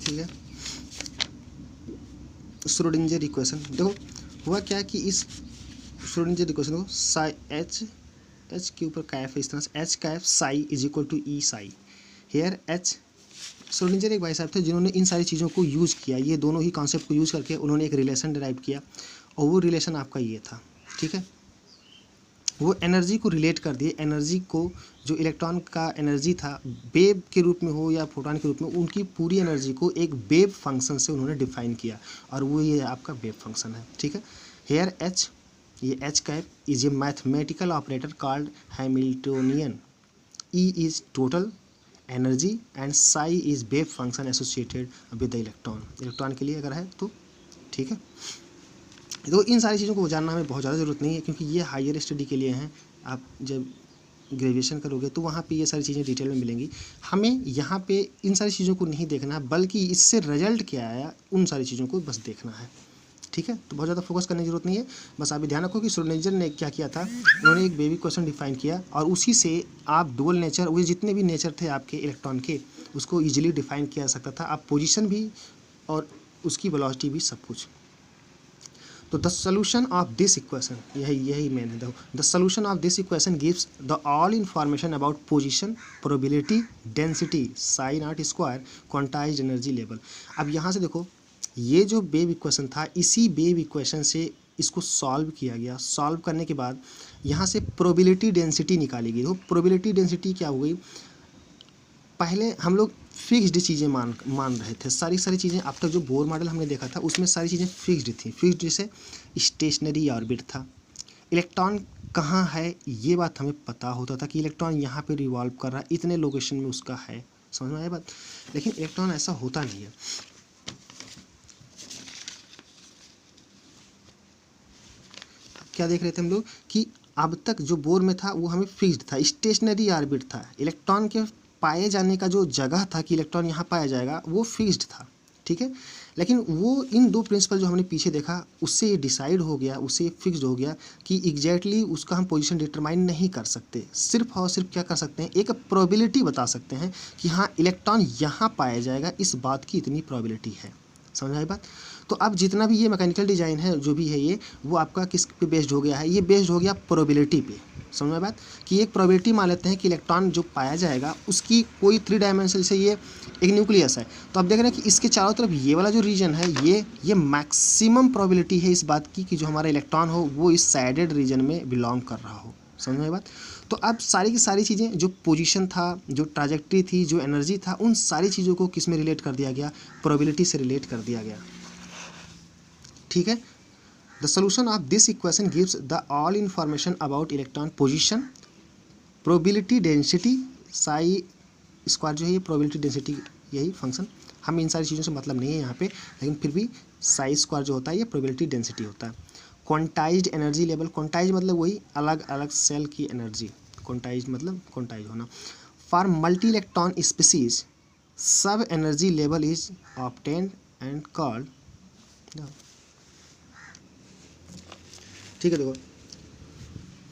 ठीक है। Schrodinger equation देखो हुआ क्या कि इस श्रोडिंगर इक्वेशन को साई एच के ऊपर कैफ है, इस तरह से H cap psi is equal to E psi. Here H Schrodinger एक भाई साहब थे जिन्होंने इन सारी चीज़ों को यूज़ किया, ये दोनों ही कॉन्सेप्ट को यूज़ करके उन्होंने एक रिलेशन डिराइव किया और वो रिलेशन आपका ये था, ठीक है। वो एनर्जी को रिलेट कर दिए, एनर्जी को जो इलेक्ट्रॉन का एनर्जी था वेव के रूप में हो या प्रोटॉन के रूप में, उनकी पूरी एनर्जी को एक वेव फंक्शन से उन्होंने डिफाइन किया और वो ये आपका वेव फंक्शन है, ठीक है। हेयर एच, ये H cap is a mathematical operator called Hamiltonian, E is total energy and Sai is wave function associated with the electron, electron के लिए अगर है तो, ठीक है। तो इन सारी चीज़ों को जानना हमें बहुत ज़्यादा ज़रूरत नहीं है क्योंकि ये हायर स्टडी के लिए हैं। आप जब ग्रेजुएशन करोगे तो वहाँ पे ये सारी चीज़ें डिटेल में मिलेंगी। हमें यहाँ पे इन सारी चीज़ों को नहीं देखना बल्कि इससे रिजल्ट क्या आया उन सारी चीज़ों को बस देखना है, ठीक है। तो बहुत ज़्यादा फोकस करने की जरूरत नहीं है, बस आप ध्यान रखो कि श्रोडिंगर ने क्या किया था, उन्होंने एक बेबी क्वेश्चन डिफाइन किया और उसी से आप डुअल नेचर, वो जितने भी नेचर थे आपके इलेक्ट्रॉन के उसको ईजिली डिफाइन किया जा सकता था, आप पोजीशन भी और उसकी वेलोसिटी भी सब कुछ। तो the solution of this equation, यही मेन है। The solution of this equation gives the all information about position, probability, density, Sai not square, quantized energy level. अब यहाँ से देखो ये जो वेव इक्वेशन था, इसी वेव इक्वेशन से इसको सॉल्व किया गया। सॉल्व करने के बाद यहाँ से प्रोबेबिलिटी डेंसिटी निकाली गई। तो प्रोबेबिलिटी डेंसिटी क्या हो गई, पहले हम लोग फिक्स्ड चीज़ें मान रहे थे, सारी चीज़ें अब तक जो बोर मॉडल हमने देखा था उसमें सारी चीज़ें फिक्स्ड थी। फिक्स्ड जैसे स्टेशनरी ऑर्बिट था, इलेक्ट्रॉन कहाँ है ये बात हमें पता होता था कि इलेक्ट्रॉन यहाँ पे रिवॉल्व कर रहा है, इतने लोकेशन में उसका है, समझ में आया बात। लेकिन इलेक्ट्रॉन ऐसा होता नहीं है। क्या देख रहे थे हम लोग कि अब तक जो बोर में था वो हमें फिक्स्ड था, स्टेशनरी ऑर्बिट था। इलेक्ट्रॉन के पाए जाने का जो जगह था कि इलेक्ट्रॉन यहाँ पाया जाएगा वो फिक्स्ड था, ठीक है। लेकिन वो इन दो प्रिंसिपल जो हमने पीछे देखा उससे ये डिसाइड हो गया, उससे फिक्स्ड हो गया कि एग्जैक्टली उसका हम पोजीशन डिटरमाइन नहीं कर सकते। सिर्फ और सिर्फ क्या कर सकते हैं, एक प्रोबेबिलिटी बता सकते हैं कि हाँ इलेक्ट्रॉन यहाँ पाया जाएगा, इस बात की इतनी प्रोबेबिलिटी है, समझ आई बात। तो अब जितना भी ये मैकेनिकल डिज़ाइन है जो भी है ये, वो आपका किस पे बेस्ड हो गया है, ये बेस्ड हो गया प्रोबेबिलिटी पे, समझ में बात। कि एक प्रोबेबिलिटी मान लेते हैं कि इलेक्ट्रॉन जो पाया जाएगा उसकी कोई 3 डायमेंशन से ये एक न्यूक्लियस है। तो अब देख रहे हैं कि इसके चारों तरफ ये वाला जो रीजन है ये मैक्सिमम प्रोबेबिलिटी है इस बात की कि जो हमारा इलेक्ट्रॉन हो वो इस साइडेड रीजन में बिलोंग कर रहा हो, समझ में बात। तो अब सारी की सारी चीज़ें, जो पोजीशन था, जो ट्राजेक्ट्री थी, जो एनर्जी था, उन सारी चीज़ों को किस में रिलेट कर दिया गया, प्रोबेबिलिटी से रिलेट कर दिया गया, ठीक है। The solution of this equation gives the all information about electron position, probability, density, Sai square जो है ये प्रोबेबिलिटी डेंसिटी यही फंक्शन। हम इन सारी चीज़ों से मतलब नहीं है यहाँ पे, लेकिन फिर भी साई स्क्वायर जो होता है ये प्रोबेबिलिटी डेंसिटी होता है। क्वांटाइज्ड एनर्जी लेवल, क्वांटाइज मतलब वही अलग अलग सेल की एनर्जी, क्वांटाइज मतलब क्वांटाइज होना। फॉर मल्टी इलेक्ट्रॉन स्पीसीज सब energy level is obtained and called, ठीक है। देखो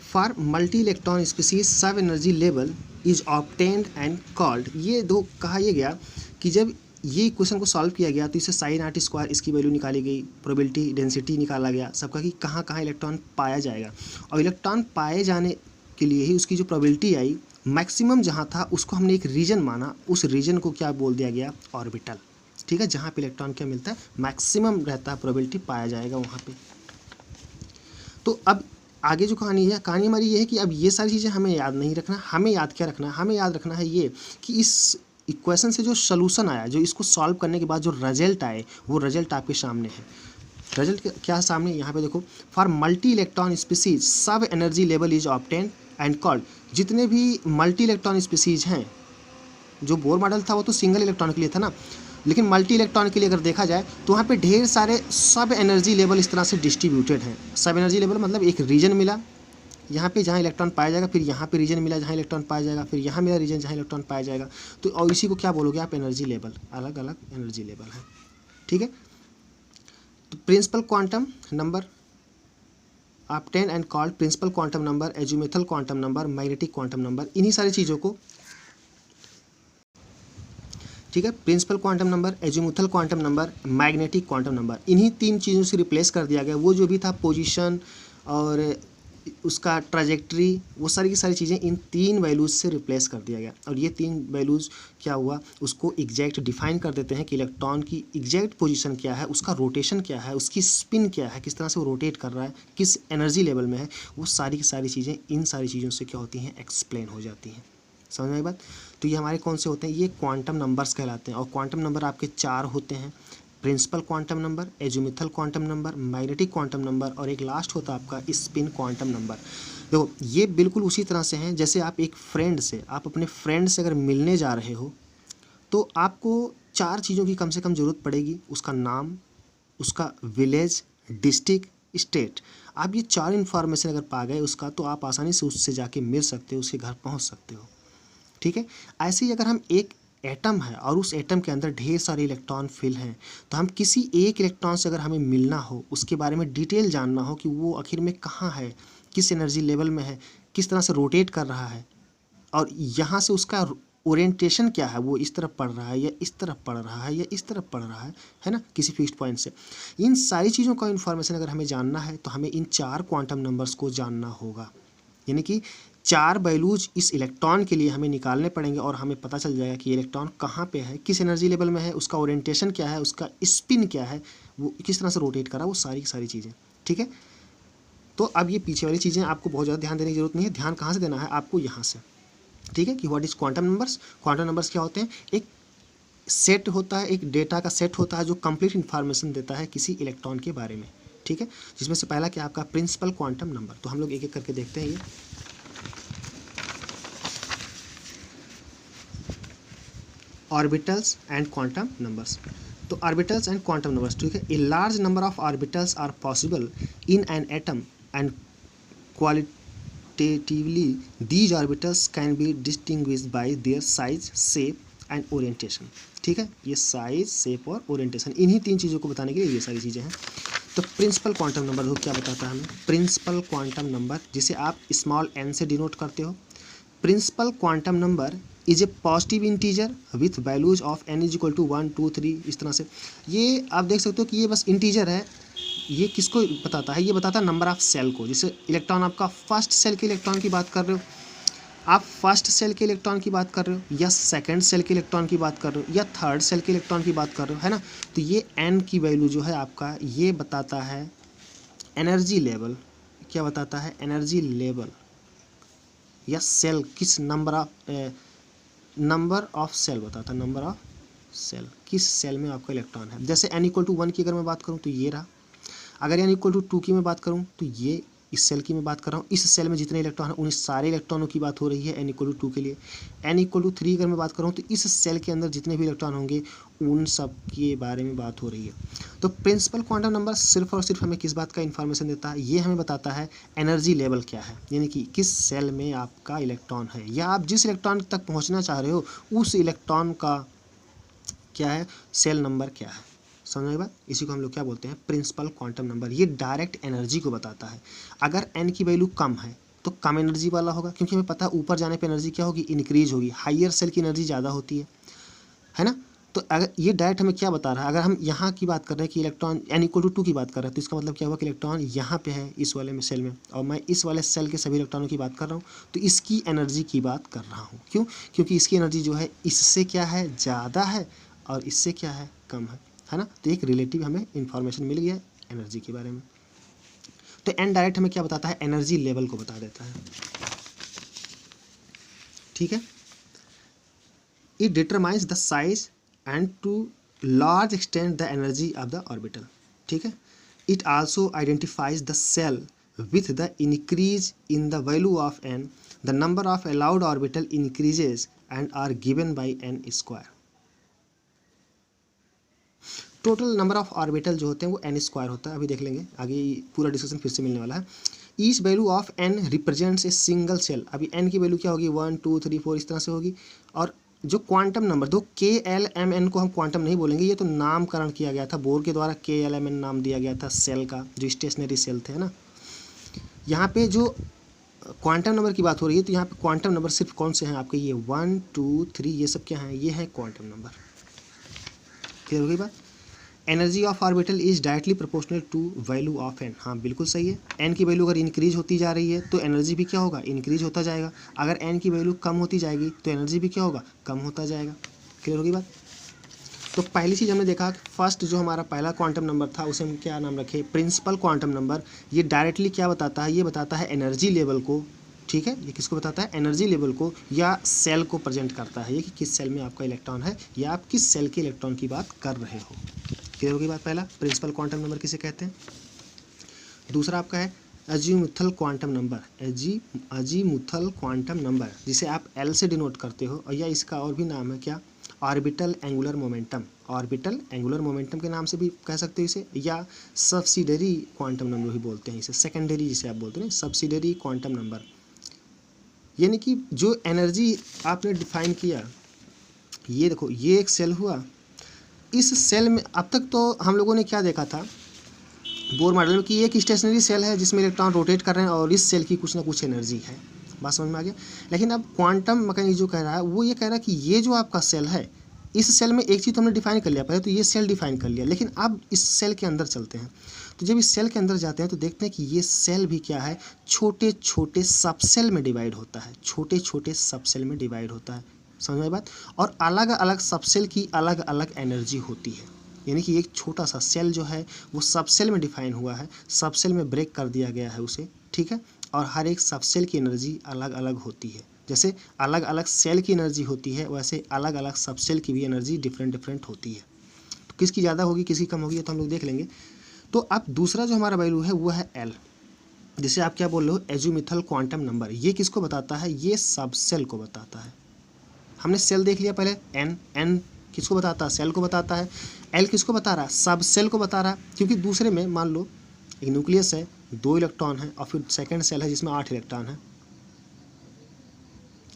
फॉर मल्टी इलेक्ट्रॉन स्पीसीज सब energy level is obtained and called, ये दो कहा यह गया कि जब ये क्वेश्चन को सॉल्व किया गया तो इससे साई नॉट स्क्वायर इसकी वैल्यू निकाली गई, प्रोबेबिलिटी डेंसिटी निकाला गया सबका कि कहाँ कहाँ इलेक्ट्रॉन पाया जाएगा। और इलेक्ट्रॉन पाए जाने के लिए ही उसकी जो प्रोबेबिलिटी आई मैक्सिमम जहाँ था उसको हमने एक रीजन माना, उस रीजन को क्या बोल दिया गया, ऑर्बिटल, ठीक है। जहाँ पे इलेक्ट्रॉन क्या मिलता है, मैक्सिमम रहता है, प्रोबेबिलिटी पाया जाएगा वहाँ पे। तो अब आगे जो कहानी है, कहानी हमारी ये है कि अब ये सारी चीज़ें हमें याद नहीं रखना, हमें याद क्या रखना है, हमें याद रखना है ये कि इस इक्वेशन से जो सोल्यूशन आया, जो इसको सॉल्व करने के बाद जो रिजल्ट आए वो रिजल्ट आपके सामने है। रिजल्ट क्या है सामने, यहाँ पे देखो। फॉर मल्टी इलेक्ट्रॉन स्पीसीज सब energy level is obtained and called, जितने भी मल्टी इलेक्ट्रॉन स्पीसीज हैं, जो बोर मॉडल था वो तो सिंगल इलेक्ट्रॉन के लिए था ना, लेकिन मल्टी इलेक्ट्रॉन के लिए अगर देखा जाए तो वहाँ पे ढेर सारे सब एनर्जी लेवल इस तरह से डिस्ट्रीब्यूटेड हैं। सब एनर्जी लेवल मतलब एक रीजन मिला यहाँ पे जहाँ इलेक्ट्रॉन पाया जाएगा, फिर यहाँ पे रीजन मिला जहाँ इलेक्ट्रॉन पाया जाएगा, फिर यहाँ मिला रीजन जहाँ इलेक्ट्रॉन पाया जाएगा। तो और इसी को क्या बोलोगे आप, एनर्जी लेवल, अलग अलग एनर्जी लेवल है, ठीक है। तो principal quantum number obtained and called, principal quantum number, azimuthal quantum number, magnetic quantum number, इन्हीं सारी चीज़ों को, ठीक है। Principal quantum number, azimuthal quantum number, magnetic quantum number, इन्हीं 3 चीज़ों से रिप्लेस कर दिया गया। वो जो भी था पोजीशन और उसका ट्राजेक्ट्री, वो सारी की सारी चीज़ें इन 3 वैल्यूज़ से रिप्लेस कर दिया गया। और ये 3 वैल्यूज़ क्या हुआ, उसको एग्जैक्ट डिफाइन कर देते हैं कि इलेक्ट्रॉन की एग्जैक्ट पोजीशन क्या है, उसका रोटेशन क्या है, उसकी स्पिन क्या है, किस तरह से वो रोटेट कर रहा है, किस एनर्जी लेवल में है, वो सारी की सारी चीज़ें इन सारी चीज़ों से क्या होती हैं, एक्सप्लेन हो जाती हैं। समझ में आई बात। तो ये हमारे कौन से होते हैं, ये क्वांटम नंबर्स कहलाते हैं। और क्वांटम नंबर आपके 4 होते हैं, principal quantum number, azimuthal quantum number, magnetic quantum number और एक लास्ट होता है आपका स्पिन क्वांटम नंबर। देखो ये बिल्कुल उसी तरह से हैं जैसे आप एक फ्रेंड से, आप अपने फ्रेंड से अगर मिलने जा रहे हो तो आपको 4 चीज़ों की कम से कम ज़रूरत पड़ेगी, उसका नाम, उसका विलेज, डिस्ट्रिक्ट, स्टेट। आप ये 4 इन्फॉर्मेशन अगर पा गए उसका, तो आप आसानी से उससे जाके मिल सकते हो, उसके घर पहुंच सकते हो। ठीक है। ऐसे ही अगर हम एक एटम है और उस एटम के अंदर ढेर सारे इलेक्ट्रॉन फिल हैं, तो हम किसी एक इलेक्ट्रॉन से अगर हमें मिलना हो, उसके बारे में डिटेल जानना हो कि वो आखिर में कहाँ है, किस एनर्जी लेवल में है, किस तरह से रोटेट कर रहा है, और यहाँ से उसका ओरिएंटेशन क्या है, वो इस तरफ पढ़ रहा है या इस तरफ पढ़ रहा है या इस तरफ पढ़ रहा है ना, किसी फिक्स्ड पॉइंट से। इन सारी चीज़ों का इन्फॉर्मेशन अगर हमें जानना है तो हमें इन 4 क्वांटम नंबर्स को जानना होगा। यानी कि 4 वैल्यूज इस इलेक्ट्रॉन के लिए हमें निकालने पड़ेंगे और हमें पता चल जाएगा कि इलेक्ट्रॉन कहाँ पे है, किस एनर्जी लेवल में है, उसका ओरिएंटेशन क्या है, उसका स्पिन क्या है, वो किस तरह से रोटेट कर रहा है, वो सारी की सारी चीज़ें। ठीक है। तो अब ये पीछे वाली चीज़ें आपको बहुत ज़्यादा ध्यान देने की जरूरत नहीं है। ध्यान कहाँ से देना है आपको, यहाँ से। ठीक है, कि what is quantum numbers. Quantum numbers क्या होते हैं, एक सेट होता है, एक डेटा का सेट होता है जो कंप्लीट इन्फॉर्मेशन देता है किसी इलेक्ट्रॉन के बारे में। ठीक है, जिसमें से पहला क्या आपका प्रिंसिपल क्वांटम नंबर। तो हम लोग एक एक करके देखते हैं ये। Orbitals and quantum numbers. तो ऑर्बिटल्स एंड क्वांटम नंबर्स, ठीक है। A large number of orbitals are possible in an atom and qualitatively these orbitals can be distinguished by their size, shape and orientation। ठीक है, ये size, shape और orientation, इन्हीं 3 चीज़ों को बताने के लिए ये सारी चीज़ें हैं। तो प्रिंसिपल क्वांटम नंबर देखो क्या बताता है हमें। प्रिंसिपल क्वांटम नंबर, जिसे आप स्मॉल n से डिनोट करते हो। Principal quantum number is a positive integer with values of n is equal to 1 2 3, इस तरह से। ये आप देख सकते हो कि ये बस इंटीजर है। ये किसको बताता है, ये बताता है नंबर ऑफ सेल को। जैसे इलेक्ट्रॉन, आपका फर्स्ट सेल के इलेक्ट्रॉन की बात कर रहे हो, आप फर्स्ट सेल के इलेक्ट्रॉन की बात कर रहे हो, या सेकंड सेल के इलेक्ट्रॉन की बात कर रहे हो, या थर्ड सेल के इलेक्ट्रॉन की बात कर रहे हो, है ना। तो ये n की वैल्यू जो है आपका, ये बताता है एनर्जी लेवल। क्या बताता है, एनर्जी लेवल या सेल, किस नंबर ऑफ सेल बताता है, नंबर ऑफ सेल, किस सेल में आपका इलेक्ट्रॉन है। जैसे n इक्वल टू 1 की अगर मैं बात करूँ तो ये रहा। अगर n इक्वल टू 2 की मैं बात करूँ तो ये इस सेल की मैं बात कर रहा हूँ। इस सेल में जितने इलेक्ट्रॉन हैं उन सारे इलेक्ट्रॉनों की बात हो रही है n इक्वल टू 2 के लिए। n इक्वल टू 3 अगर मैं बात कर रहा हूँ तो इस सेल के अंदर जितने भी इलेक्ट्रॉन होंगे उन सब के बारे में बात हो रही है। तो प्रिंसिपल क्वांटम नंबर सिर्फ और सिर्फ हमें किस बात का इन्फॉर्मेशन देता है, ये हमें बताता है एनर्जी लेवल क्या है, यानी कि किस सेल में आपका इलेक्ट्रॉन है, या आप जिस इलेक्ट्रॉन तक पहुँचना चाह रहे हो उस इलेक्ट्रॉन का क्या है, सेल नंबर क्या है। समझ में बात। इसी को हम लोग क्या बोलते हैं, प्रिंसिपल क्वांटम नंबर। ये डायरेक्ट एनर्जी को बताता है। अगर n की वैल्यू कम है तो कम एनर्जी वाला होगा, क्योंकि हमें पता है ऊपर जाने पे एनर्जी क्या होगी, इंक्रीज होगी। हायर सेल की एनर्जी ज़्यादा होती है ना। तो अगर ये डायरेक्ट हमें क्या बता रहा है, अगर हम यहाँ की बात कर रहे हैं कि इलेक्ट्रॉन n इक्वल टू 2 की बात कर रहे हैं, तो इसका मतलब क्या हुआ कि इलेक्ट्रॉन यहाँ पे है इस वाले में सेल में, और मैं इस वाले सेल के सभी इलेक्ट्रॉनों की बात कर रहा हूँ, तो इसकी एनर्जी की बात कर रहा हूँ। क्यों, क्योंकि इसकी एनर्जी जो है इससे क्या है, ज़्यादा है, और इससे क्या है, कम है ना। तो एक रिलेटिव हमें इंफॉर्मेशन मिल गया एनर्जी के बारे में। तो n डायरेक्ट हमें क्या बताता है, एनर्जी लेवल को बता देता है। ठीक है। It determines the size and to large extent the energy of the orbital. ठीक है। It also identifies the shell with the increase in the value of n, the number of allowed orbital increases and are given by n square. Total number of orbital जो होते हैं वो n square होता है। अभी देख लेंगे आगे, पूरा डिस्कशन फिर से मिलने वाला है। Each value of n represents a single shell. अभी n की वैल्यू क्या होगी, 1 2 3 4 इस तरह से होगी। और जो क्वांटम नंबर, दो k l m n को हम क्वांटम नहीं बोलेंगे, ये तो नामकरण किया गया था बोर के द्वारा, k l m n नाम दिया गया था सेल का, जो स्टेशनरी सेल थे ना। यहाँ पे जो क्वांटम नंबर की बात हो रही है, तो यहाँ पे क्वांटम नंबर सिर्फ कौन से हैं आपके, ये 1 2 3, ये सब क्या हैं, ये हैं क्वांटम नंबर। क्लियर हो गई बात। Energy of orbital is directly proportional to value of N, हाँ बिल्कुल सही है। एन की वैल्यू अगर इंक्रीज होती जा रही है तो एनर्जी भी क्या होगा, इंक्रीज होता जाएगा। अगर एन की वैल्यू कम होती जाएगी तो एनर्जी भी क्या होगा, कम होता जाएगा। क्लियर होगी बात। तो पहली चीज़ हमने देखा, फर्स्ट जो हमारा पहला क्वांटम नंबर था उसे हम क्या नाम रखे, प्रिंसिपल क्वांटम नंबर। ये डायरेक्टली क्या बताता है, ये बताता है एनर्जी लेवल को, ठीक है। ये किसको बताता है, एनर्जी लेवल को, या सेल को प्रेजेंट करता है, ये कि किस सेल में आपका इलेक्ट्रॉन है या आप किस सेल के इलेक्ट्रॉन की बात कर रहे हो। क्लियर होगी बात। पहला प्रिंसिपल क्वांटम नंबर किसे कहते हैं। दूसरा आपका है azimuthal quantum number, azimuthal quantum number, जिसे आप एल से डिनोट करते हो, और या इसका और भी नाम है क्या, orbital angular momentum. Orbital angular momentum के नाम से भी कह सकते हो इसे, या सब्सिडरी क्वांटम नंबर भी बोलते हैं इसे, सेकेंडरी जिसे आप बोलते हैं सब्सिडरी क्वांटम नंबर। यानी कि जो एनर्जी आपने डिफाइन किया, ये देखो ये एक सेल हुआ, इस सेल में अब तक तो हम लोगों ने क्या देखा था बोर मॉडल में, कि एक स्टेशनरी सेल है जिसमें इलेक्ट्रॉन रोटेट कर रहे हैं और इस सेल की कुछ ना कुछ एनर्जी है। बात समझ में आ गया। लेकिन अब क्वांटम मैकेनिक्स जो कह रहा है वो ये कह रहा है कि ये जो आपका सेल है, इस सेल में एक चीज़ तो हमने डिफाइन कर लिया, पहले तो ये सेल डिफाइन कर लिया, लेकिन अब इस सेल के अंदर चलते हैं। तो जब इस सेल के अंदर जाते हैं तो देखते हैं कि ये सेल भी क्या है, छोटे छोटे सब सेल में डिवाइड होता है, छोटे छोटे सब सेल में डिवाइड होता है। समझ में बात। और अलग अलग सब सेल की अलग अलग एनर्जी होती है। यानी कि एक छोटा सा सेल जो है वो सब सेल में डिफाइन हुआ है, सब सेल में ब्रेक कर दिया गया है उसे, ठीक है। और हर एक सब सेल की एनर्जी अलग अलग होती है। जैसे अलग अलग सेल की एनर्जी होती है वैसे अलग अलग सब सेल की भी एनर्जी डिफरेंट डिफरेंट होती है। तो किसकी ज़्यादा होगी किसकी कम होगी तो हम लोग देख लेंगे। तो अब दूसरा जो हमारा वैल्यू है वो है एल, जिसे आप क्या बोल रहे हो, एजीमुथल क्वांटम नंबर। ये किसको बताता है, ये सब सेल को बताता है। हमने सेल देख लिया पहले, एन किसको बताता है, सेल को बताता है। एल किसको बता रहा है, सब सेल को बता रहा है। क्योंकि दूसरे में मान लो एक न्यूक्लियस है, 2 इलेक्ट्रॉन है, और फिर सेकंड सेल है जिसमें 8 इलेक्ट्रॉन है।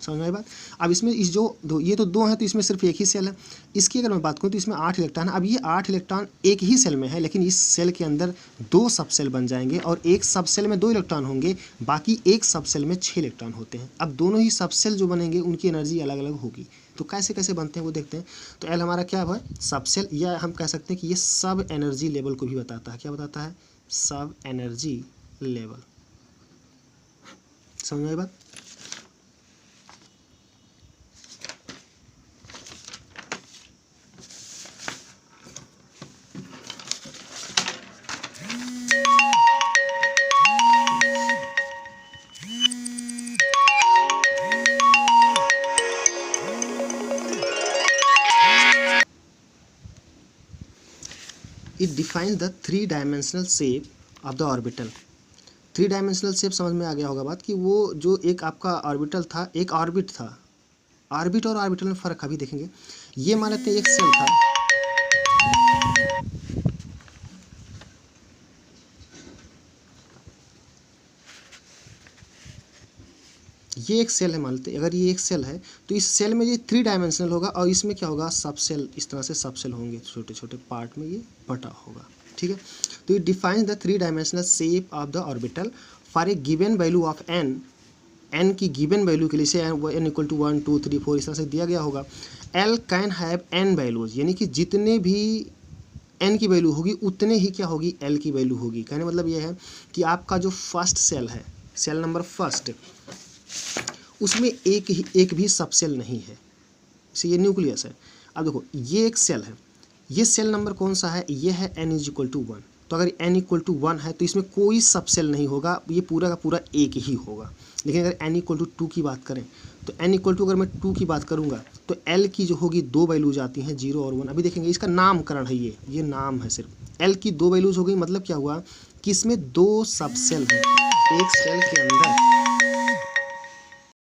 समझ में आई बात। अब इसमें इस जो ये तो 2 हैं तो इसमें सिर्फ एक ही सेल है। इसकी अगर मैं बात करूँ तो इसमें 8 इलेक्ट्रॉन है। अब ये 8 इलेक्ट्रॉन एक ही सेल में है, लेकिन इस सेल के अंदर 2 सब सेल बन जाएंगे और एक सब सेल में 2 इलेक्ट्रॉन होंगे, बाकी एक सब सेल में 6 इलेक्ट्रॉन होते हैं। अब दोनों ही सब सेल जो बनेंगे उनकी एनर्जी अलग अलग होगी। तो कैसे कैसे बनते हैं वो देखते हैं। तो एल हमारा क्या है, सब सेल, या हम कह सकते हैं कि ये सब एनर्जी लेवल को भी बताता है। क्या बताता है, सब एनर्जी लेवल। समझ में आई बात। It defines the 3 dimensional shape of the orbital. 3 dimensional shape समझ में आ गया होगा बात, कि वो जो एक आपका ऑर्बिटल था, एक ऑर्बिट था। ऑर्बिट और ऑर्बिटल में फ़र्क अभी देखेंगे। ये मान लेते हैं एक सेल था, ये एक सेल है, मान लेते हैं अगर ये एक सेल है तो इस सेल में ये 3 डायमेंशनल होगा और इसमें क्या होगा, सब सेल, इस तरह से सब सेल होंगे, छोटे छोटे पार्ट में ये बटा होगा, ठीक है। तो it defines the 3 dimensional shape of the orbital for a given value of n. N की गिवन वैल्यू के लिए से एन इक्वल टू 1 2 3 4 इस तरह से दिया गया होगा। L can have an values, यानी कि जितने भी एन की वैल्यू होगी उतने ही क्या होगी, एल की वैल्यू होगी। कहने मतलब ये है कि आपका जो फर्स्ट सेल है, सेल नंबर फर्स्ट, उसमें एक भी सब सेल नहीं है, इसे ये न्यूक्लियस है। अब देखो ये एक सेल है, ये सेल नंबर कौन सा है, ये है n इज इक्वल टू 1। तो अगर n इक्वल टू 1 है तो इसमें कोई सब सेल नहीं होगा, ये पूरा का पूरा एक ही होगा। लेकिन अगर n इक्वल टू 2 की बात करें तो n इक्वल टू अगर मैं 2 की बात करूँगा तो l की जो होगी 2 वैल्यूज आती हैं, 0 और 1। अभी देखेंगे इसका नामकरण है, ये नाम है सिर्फ। l की 2 वैल्यूज हो गई, मतलब क्या हुआ कि इसमें 2 सब सेल हैं, एक सेल के अंदर